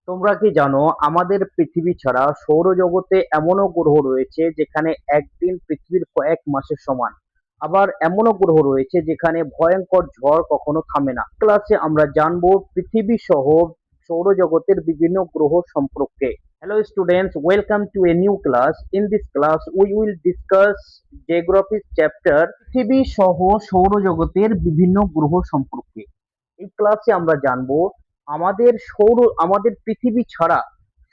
তোমরা কি জানো আমাদের পৃথিবী ছাড়া সৌরজগতে এমনও গ্রহ রয়েছে যেখানে একদিন পৃথিবীর কয়েক মাসের সমান। আবার এমনও গ্রহ রয়েছে যেখানে ভয়ঙ্কর ঝড় কখনো থামে না। ক্লাসে আমরা জানবো পৃথিবী সহ সৌরজগতের বিভিন্ন গ্রহ সম্পর্কে। Hello students, welcome to a new class. In this class we will discuss geography chapter পৃথিবী সহ সৌরজগতের বিভিন্ন গ্রহ সম্পর্কে। এই ক্লাসে আমরা জানবো আমাদের পৃথিবী ছাড়া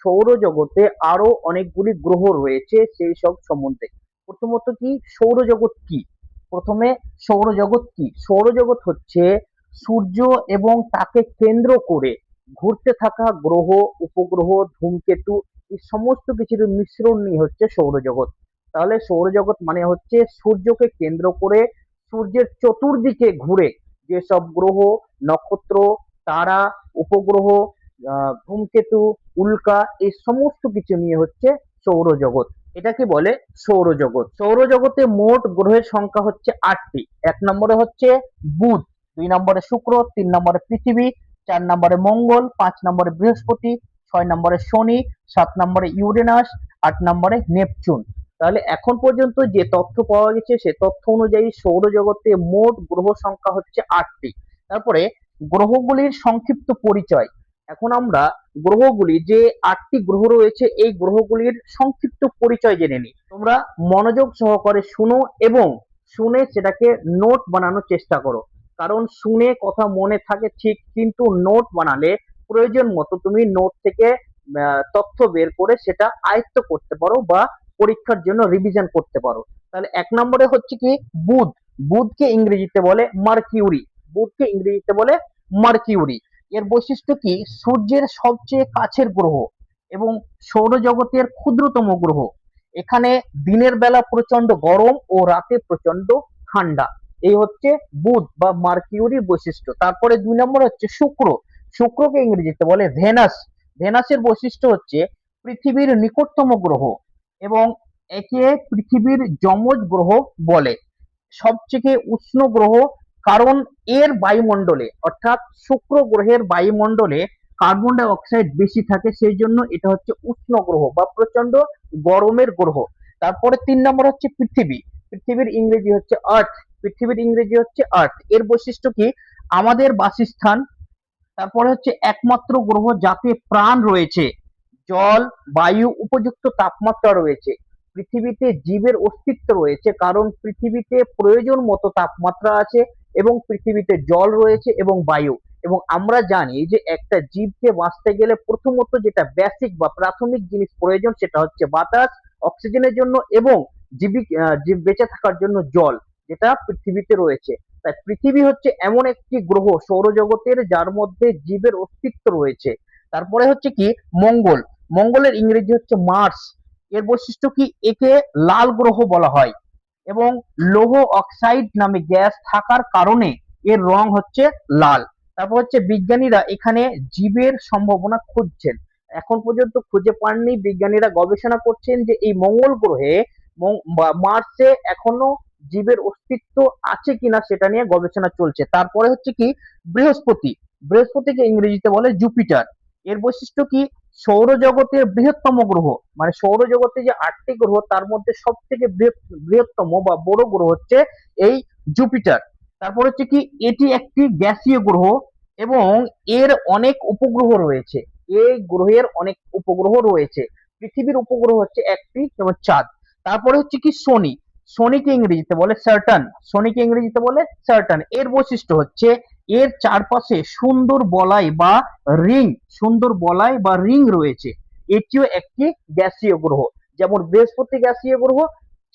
সৌরজগতে আরো অনেকগুলি গ্রহ রয়েছে সেই সব সম্বন্ধে। প্রথমত কি সৌরজগৎ কি? প্রথমে সৌরজগৎ কি? সৌরজগৎ হচ্ছে সূর্য এবং তাকে কেন্দ্র করে ঘুরতে থাকা গ্রহ, উপগ্রহ, ধূমকেতু এই সমস্ত কিছুর মিশ্রণ নিয়ে হচ্ছে সৌরজগৎ। তাহলে সৌরজগৎ মানে হচ্ছে সূর্যকে কেন্দ্র করে সূর্যের চতুর্দিকে ঘুরে যেসব গ্রহ, নক্ষত্র, তারা, উপগ্রহ, ধূমকেতু, উল্কা এই সমস্ত কিছু নিয়ে হচ্ছে সৌরজগৎ। এটাকে বলে সৌরজগৎ। সৌরজগতে মোট গ্রহের সংখ্যা হচ্ছে ৮টি। ১ নম্বরে হচ্ছে বুধ, ২ নম্বরে শুক্র, ৩ নম্বরে পৃথিবী, ৪ নম্বরে মঙ্গল, ৫ নম্বরে বৃহস্পতি, ৬ নম্বরে শনি, ৭ নম্বরে ইউরেনাস, ৮ নম্বরে নেপচুন। তাহলে এখন পর্যন্ত যে তথ্য পাওয়া গেছে সে তথ্য অনুযায়ী সৌরজগতে মোট গ্রহ সংখ্যা হচ্ছে ৮টি। তারপরে গ্রহগুলির সংক্ষিপ্ত পরিচয়। এখন আমরা গ্রহগুলি যে ৮টি গ্রহ রয়েছে এই গ্রহগুলির সংক্ষিপ্ত পরিচয় জেনে নিই। তোমরা মনোযোগ সহকারে শুনো এবং শুনে সেটাকে নোট বানানোর চেষ্টা করো। কারণ শুনে কথা মনে থাকে ঠিক, কিন্তু নোট বানালে প্রয়োজন মতো তুমি নোট থেকে তথ্য বের করে সেটা আয়ত্ত করতে পারো বা পরীক্ষার জন্য রিভিশন করতে পারো। তাহলে ১ নম্বরে হচ্ছে কি বুধ। বুধকে ইংরেজিতে বলে মার্কিউরি। বুধকে ইংরেজিতে বলে মার্কিউরি। এর বৈশিষ্ট্য কি? সূর্যের সবচেয়ে কাছের গ্রহ এবং সৌরজগতের ক্ষুদ্রতম গ্রহ। এখানে দিনের বেলা প্রচন্ড গরম ও রাতে প্রচন্ড ঠান্ডা। এই হচ্ছে বুধ বা মার্কিউরির বৈশিষ্ট্য। তারপরে ২ নম্বর হচ্ছে শুক্র। শুক্রকে ইংরেজিতে বলে ভেনাস। ভেনাসের বৈশিষ্ট্য হচ্ছে পৃথিবীর নিকটতম গ্রহ এবং একে পৃথিবীর যমজ গ্রহ বলে। সবথেকে উষ্ণ গ্রহ, কারণ এর বায়ুমণ্ডলে অর্থাৎ শুক্র গ্রহের বায়ুমণ্ডলে কার্বন ডাই অক্সাইড বেশি থাকে, সেই জন্য এটা হচ্ছে উষ্ণ গ্রহ বা প্রচন্ড গরমের গ্রহ। তারপরে ৩ নম্বর হচ্ছে পৃথিবী। পৃথিবীর ইংরেজি হচ্ছে আর্থ। পৃথিবীর ইংরেজি হচ্ছে আর্থ। এর বৈশিষ্ট্য কি? আমাদের বাসস্থান। তারপরে হচ্ছে একমাত্র গ্রহ যাতে প্রাণ রয়েছে, জল, বায়ু, উপযুক্ত তাপমাত্রা রয়েছে। পৃথিবীতে জীবের অস্তিত্ব রয়েছে কারণ পৃথিবীতে প্রয়োজন মতো তাপমাত্রা আছে এবং পৃথিবীতে জল রয়েছে এবং বায়ু। এবং আমরা জানি যে একটা জীবকে বাঁচতে গেলে প্রথমত যেটা বেসিক বা প্রাথমিক জিনিস প্রয়োজন সেটা হচ্ছে বাতাস, অক্সিজেনের জন্য এবং জীব বেঁচে থাকার জন্য জল, যেটা পৃথিবীতে রয়েছে। তাই পৃথিবী হচ্ছে এমন একটি গ্রহ সৌরজগতের যার মধ্যে জীবের অস্তিত্ব রয়েছে। তারপরে হচ্ছে কি মঙ্গল। মঙ্গলের ইংরেজি হচ্ছে মার্স। এর বৈশিষ্ট্য কি? একে লাল গ্রহ বলা হয় এবং লৌহ অক্সাইড নামে গ্যাস থাকার কারণে এর রং হচ্ছে লাল। তারপর হচ্ছে বিজ্ঞানীরা এখানে জীবের সম্ভাবনা খুঁজছেন। এখন পর্যন্ত খুঁজে পাননি। বিজ্ঞানীরা গবেষণা করছেন যে এই মঙ্গল গ্রহে বা মার্সে এখনো জীবের অস্তিত্ব আছে কিনা সেটা নিয়ে গবেষণা চলছে। তারপরে হচ্ছে কি বৃহস্পতি। বৃহস্পতিকে ইংরেজিতে বলে জুপিটার। এর বৈশিষ্ট্য কি? সৌরজগতের বৃহত্তম গ্রহ। মানে সৌরজগতে যে ৮টি গ্রহ তার মধ্যে সব থেকে বৃহত্তম বা বড় গ্রহ হচ্ছে এই জুপিটার। তারপর হচ্ছে কি এটি একটি গ্যাসীয় গ্রহ এবং এর অনেক উপগ্রহ রয়েছে। এই গ্রহের অনেক উপগ্রহ রয়েছে। পৃথিবীর উপগ্রহ হচ্ছে একটি, যেমন চাঁদ। তারপরে হচ্ছে কি শনি। শনিকে ইংরেজিতে বলে স্যাটার্ন। শনিকে ইংরেজিতে বলে স্যাটার্ন। এর বৈশিষ্ট্য হচ্ছে এর চারপাশে সুন্দর বলয় বা রিং রয়েছে। এটিও একটি গ্যাসীয় গ্রহ। যেমন বৃহস্পতি গ্যাসীয় গ্রহ,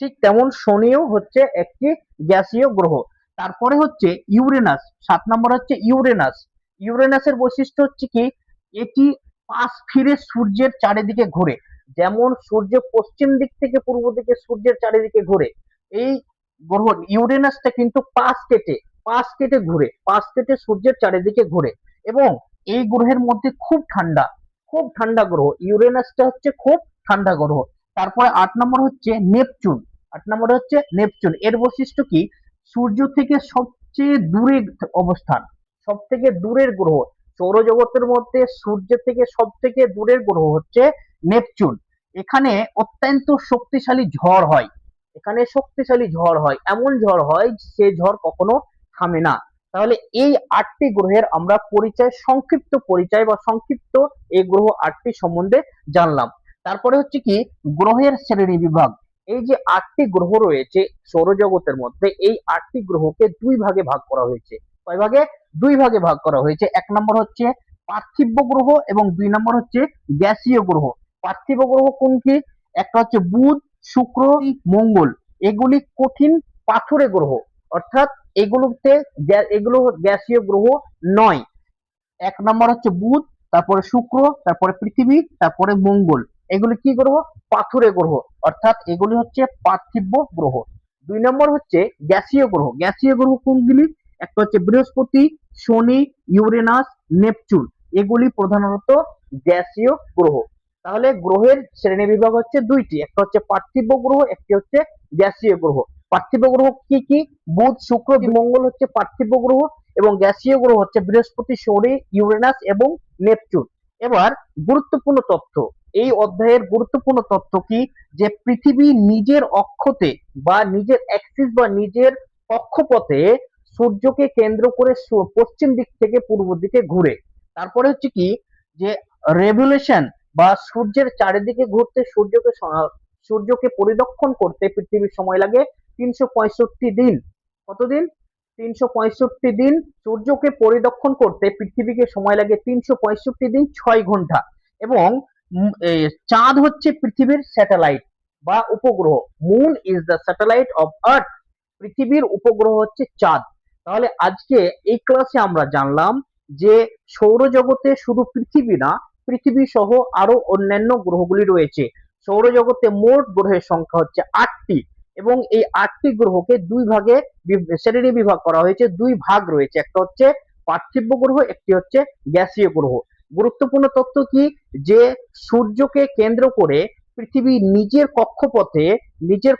ঠিক তেমন শনিও হচ্ছে একটি গ্যাসীয় গ্রহ। তারপরে হচ্ছে ইউরেনাস। ৭ নম্বর হচ্ছে ইউরেনাস। ইউরেনাসের বৈশিষ্ট্য হচ্ছে কি এটি পাশ ফিরে সূর্যের চারিদিকে ঘোরে। যেমন সূর্য পশ্চিম দিক থেকে পূর্ব দিকে সূর্যের চারিদিকে ঘোরে, এই গ্রহ ইউরেনাসটা কিন্তু পাশ কেটে সূর্যের চারিদিকে ঘুরে এবং এই গ্রহের মধ্যে খুব ঠান্ডা গ্রহ। ইউরেনাসটা হচ্ছে খুব ঠান্ডা গ্রহ। তারপরে ৮ নম্বর হচ্ছে নেপচুন। ৮ নম্বরে হচ্ছে নেপচুন। এর বৈশিষ্ট্য কি? সূর্য থেকে সবচেয়ে দূরে অবস্থান, সব থেকে দূরের গ্রহ। সৌরজগতের মধ্যে সূর্যের থেকে সব থেকে দূরের গ্রহ হচ্ছে নেপচুন। এখানে অত্যন্ত শক্তিশালী ঝড় হয়, এখানে শক্তিশালী ঝড় হয়, এমন ঝড় হয় সে ঝড় কখনো থামে না। তাহলে এই 8টি গ্রহের আমরা পরিচয়, সংক্ষিপ্ত পরিচয় বা সংক্ষিপ্ত এই গ্রহ 8টি সম্বন্ধে জানলাম। তারপরে হচ্ছে কি গ্রহের শ্রেণী বিভাগ। এই যে 8টি গ্রহ রয়েছে সৌরজগতের মধ্যে, এই 8টি গ্রহকে দুই ভাগে ভাগ করা হয়েছে। কয় ভাগে? দুই ভাগে ভাগ করা হয়েছে। এক নম্বর হচ্ছে পার্থিব গ্রহ এবং দুই নম্বর হচ্ছে গ্যাসীয় গ্রহ। পার্থিব গ্রহ কোন কি? একটা হচ্ছে বুধ, শুক্র, মঙ্গল। এগুলি কঠিন পাথুরে গ্রহ, অর্থাৎ এগুলো গ্যাসীয় গ্রহ নয়। এক নম্বর হচ্ছে বুধ, তারপরে শুক্র, তারপরে পৃথিবী, তারপরে মঙ্গল। এগুলি কি গ্রহ? পাথুরে গ্রহ, অর্থাৎ এগুলি হচ্ছে পার্থিব গ্রহ। দুই নম্বর হচ্ছে গ্যাসীয় গ্রহ। গ্যাসীয় গ্রহ কোনগুলি? একটা হচ্ছে বৃহস্পতি, শনি, ইউরেনাস, নেপচুন। এগুলি প্রধানত গ্যাসীয় গ্রহ। তাহলে গ্রহের শ্রেণী বিভাগ হচ্ছে দুইটি, একটা হচ্ছে পার্থিব গ্রহ, একটি হচ্ছে গ্যাসীয় গ্রহ। পার্থিব গ্রহ কি কি? বুধ, শুক্র, মঙ্গল হচ্ছে পার্থিব গ্রহ এবং গ্যাসীয় গ্রহ হচ্ছে বৃহস্পতি, শনি, ইউরেনাস এবং নেপচুন। এবার গুরুত্বপূর্ণ তথ্য, এই অধ্যায়ের গুরুত্বপূর্ণ তথ্য কি? যে পৃথিবী নিজের অক্ষতে বা নিজের অ্যাক্সিস বা নিজের কক্ষপথে সূর্যকে কেন্দ্র করে পশ্চিম দিক থেকে পূর্ব দিকে ঘুরে। তারপরে হচ্ছে কি যে রেভলিউশন বা সূর্যের চারিদিকে ঘুরতে সূর্যকে পরিদক্ষণ করতে পৃথিবীর সময় লাগে 365 দিন। কতদিন? 365 দিন। সূর্যকে পরিদক্ষণ করতে পৃথিবীকে সময় লাগে 365 দিন 6 ঘন্টা। এবং চাঁদ হচ্ছে পৃথিবীর স্যাটেলাইট বা উপগ্রহ। Moon is the satellite of earth. পৃথিবীর উপগ্রহ হচ্ছে চাঁদ। তাহলে আজকে এই ক্লাসে আমরা জানলাম যে সৌরজগতে শুধু পৃথিবী না, পৃথিবী সহ আরো অন্যান্য গ্রহগুলি রয়েছে। সৌরজগতে মোট গ্রহের সংখ্যা হচ্ছে 8টি এবং এই 8টি গ্রহকে দুই ভাগে শ্রেণী বিভাগ করা হয়েছে। দুই ভাগ রয়েছে, একটা হচ্ছে পার্থিব গ্রহ, একটি হচ্ছে গ্যাসীয় গ্রহ। গুরুত্বপূর্ণ তথ্য কি? যে সূর্যকে কেন্দ্র করে পৃথিবী নিজের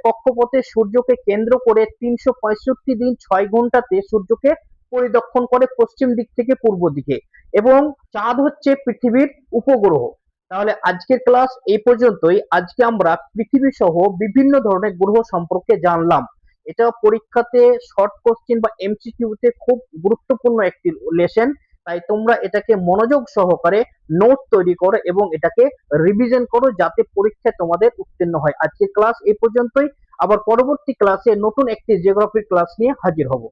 কক্ষপথে সূর্যকে কেন্দ্র করে 365 দিন 6 ঘন্টাতে সূর্যকে পরিদক্ষণ করে পশ্চিম দিক থেকে পূর্ব দিকে। এবং চাঁদ হচ্ছে পৃথিবীর উপগ্রহ। তাহলে আজকের ক্লাস এই পর্যন্তই। আজকে আমরা পৃথিবী সহ বিভিন্ন ধরনের গ্রহ সম্পর্কে জানলাম। এটা পরীক্ষাতে শর্ট কোশ্চেন বা এমসিকিউতে খুব গুরুত্বপূর্ণ একটি লেসন। তাই তোমরা এটাকে মনোযোগ সহকারে নোট তৈরি করো এবং এটাকে রিভিশন করো যাতে পরীক্ষায় তোমাদের উত্তীর্ণ হয়। আজকের ক্লাস এই পর্যন্তই। আবার পরবর্তী ক্লাসে নতুন একটি জিওগ্রাফির ক্লাস নিয়ে হাজির হব।